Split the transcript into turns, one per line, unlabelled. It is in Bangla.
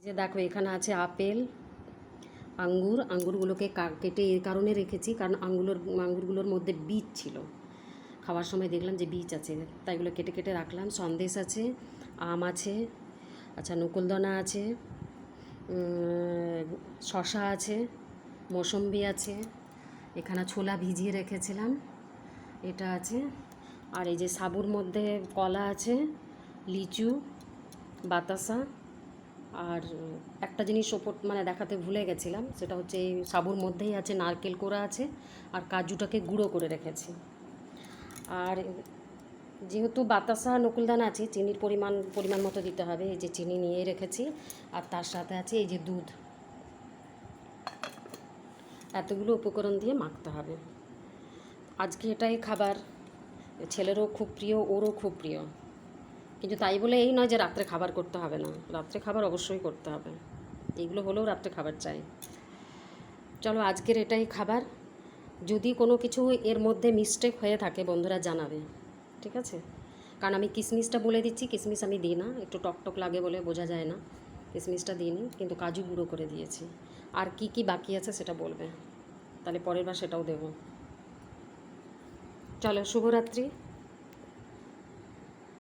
যে দেখো এখানে আছে আপেল, আঙ্গুর। আঙ্গুরগুলোকে কেটে এই কারণে রেখেছি কারণ আঙ্গুরগুলোর মধ্যে বীজ ছিল। খাওয়ার সময় দেখলাম যে বীজ আছে, তাই এগুলো কেটে কেটে রাখলাম। সন্দেশ আছে, আম আছে, আচ্ছা নকুলদানা আছে, শশা আছে, মৌসম্বি আছে, এখানে ছোলা ভিজিয়ে রেখেছিলাম, এটা আছে। আর এই যে সাবুর মধ্যে কলা আছে, লিচু, বাতাসা। আর একটা জিনিস ওপর মানে দেখাতে ভুলে গেছিলাম, সেটা হচ্ছে এই সাবুর মধ্যেই আছে নারকেল কোড়া আছে আর কাজুটাকে গুঁড়ো করে রেখেছি। আর যেহেতু বাতাসা নকুলদানা আছে, চিনির পরিমাণ মতো দিতে হবে। এই যে চিনি নিয়ে রেখেছি। আর তার সাথে আছে এই যে দুধ। এতগুলো উপকরণ দিয়ে মাখতে হবে। আজকে এটাই খাবার, ছেলেরও খুব প্রিয়, ওরও খুব প্রিয়। কিন্তু তাই বলে এই নয় যে রাত্রে খাবার করতে হবে না, রাত্রে খাবার অবশ্যই করতে হবে। এইগুলো হলেও রাত্রে খাবার চাই। চলো আজকের এটাই খাবার। যদি কোনো কিছু এর মধ্যে মিস্টেক হয়ে থাকে বন্ধুরা জানাবে, ঠিক আছে? কারণ আমি কিশমিশটা বলে দিচ্ছি, কিশমিশ আমি দিই না, একটু টকটক লাগে বলে বোঝা যায় না, কিশমিশটা দিইনি, কিন্তু কাজু গুঁড়ো করে দিয়েছি। আর কি কি বাকি আছে সেটা বলবে, তাহলে পরের বার সেটাও দেবো। চলো শুভরাত্রি।